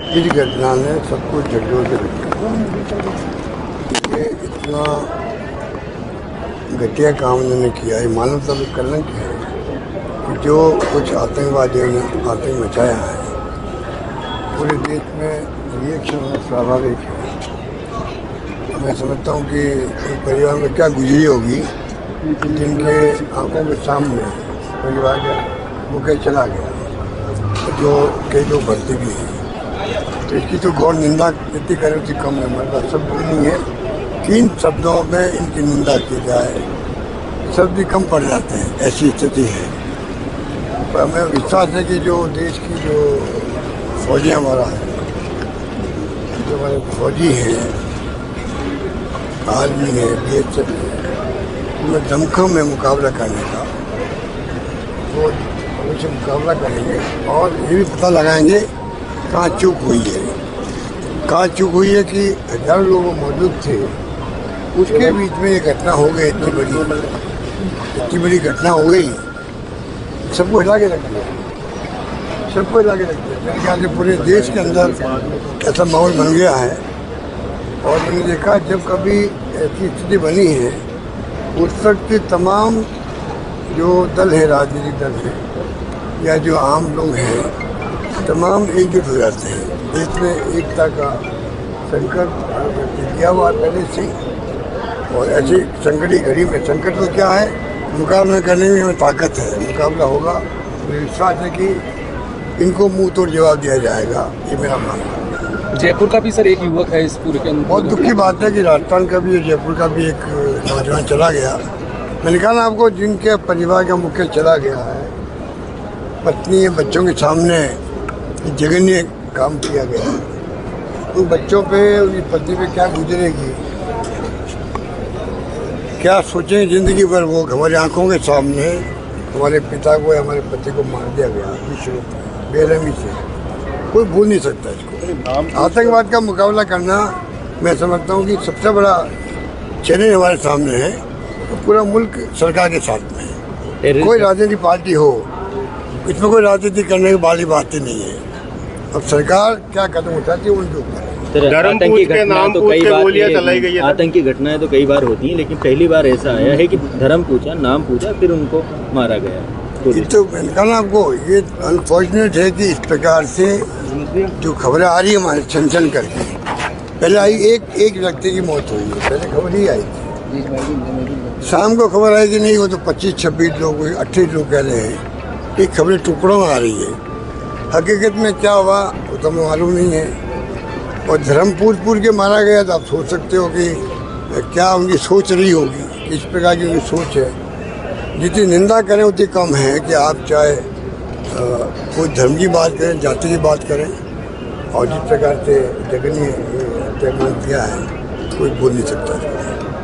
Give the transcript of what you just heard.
इस घटना ने सबको झकझोर के रखा। ये इतना घटिया काम उन्होंने किया है, मानवता में कलंक है कि जो कुछ आतंकवादियों ने आतंक मचाया है पूरे देश में, रिएक्शन स्वाभाविक है। मैं समझता हूँ कि परिवार में क्या गुजरी होगी जिनके आंखों के सामने परिवार का मुखिया चला गया, जो कई लोग भर्ती भी हैं। तो इसकी तो घोर निंदा इतनी करें उतनी कम है। हमारे पास शब्द नहीं है, 3 शब्दों में इनकी निंदा की जाए शब्द भी कम पड़ जाते हैं, ऐसी स्थिति है। पर हमें विश्वास है कि जो देश की जो फौजी हमारा है, जो हमारे फौजी हैं, आर्मी है, BSF है, उनमें दमखम में मुकाबला करने का, वो हमेशा मुकाबला करेंगे और ये भी पता लगाएंगे कहाँ चूक हुई है। कहाँ चूक हुई है कि हजारों लोग मौजूद थे, उसके बीच में ये घटना हो गई, इतनी बड़ी घटना हो गई, सबको हिला के रख दिया, सबको हिला के रख दिया। मेरे ख्याल से पूरे देश के अंदर ऐसा माहौल बन गया है। और मैंने देखा जब कभी ऐसी स्थिति बनी है, उस वक्त के तमाम जो दल है, राजनीतिक दल है या जो आम लोग हैं, तमाम एकजुट हो जाते हैं। देश में एकता का संकट दिया हुआ पहले से ही, और ऐसी संकटी घड़ी में संकट तो क्या है, मुकाबला करने में हमें ताकत है, मुकाबला होगा। मुझे विश्वास है कि इनको मुंह तोड़ जवाब दिया जाएगा, ये मेरा मानना है। जयपुर का भी सर एक युवक है इस पूरे के अंदर। बहुत दुख की बात है कि राजस्थान का भी, जयपुर का भी एक नौजवान चला गया। मैंने कहा ना आपको, जिनके परिवार का मुखिया चला गया है, पत्नी या बच्चों के सामने जघन्य काम किया गया, उन बच्चों पे, उनकी पत्नी पे क्या गुजरेगी, क्या सोचें जिंदगी भर। वो हमारी आंखों के सामने हमारे पिता को या हमारे पति को मार दिया गया बेरहमी से, कोई भूल नहीं सकता इसको। आतंकवाद का मुकाबला करना, मैं समझता हूँ कि सबसे बड़ा चैलेंज हमारे सामने है। तो पूरा मुल्क सरकार के साथ में है, कोई राजनीतिक पार्टी हो, इसमें कोई राजनीति करने की वाली बात ही नहीं है। अब सरकार क्या कदम उठाती है उनके ऊपर। आतंकी घटना तो कई बार, आतंकी घटनाएं तो कई बार होती हैं, लेकिन पहली बार ऐसा आया है कि धर्म पूछा, नाम पूछा, फिर उनको मारा गया। तो मैंने कहा ना आपको, ये अनफॉर्चुनेट है कि इस प्रकार से जो खबरें आ रही है हमारे छन छन करके। पहले आई एक व्यक्ति की मौत हुई है, पहले खबर ही आई थी। शाम को खबर आई कि नहीं, वो तो 25-26 लोग, 28 लोग कह रहे हैं। ये खबरें टुकड़ों में आ रही है, हकीकत में क्या हुआ वो तो हमें मालूम नहीं है। और धर्म पूछ के मारा गया, तो आप सोच सकते हो कि क्या उनकी सोच रही होगी, किस प्रकार की उनकी सोच है। जितनी निंदा करें उतनी कम है कि आप चाहे कोई धर्म की बात करें, जाति की बात करें, और जिस प्रकार से जघन्य हत्याकांड किया है, कोई बोल नहीं सकता।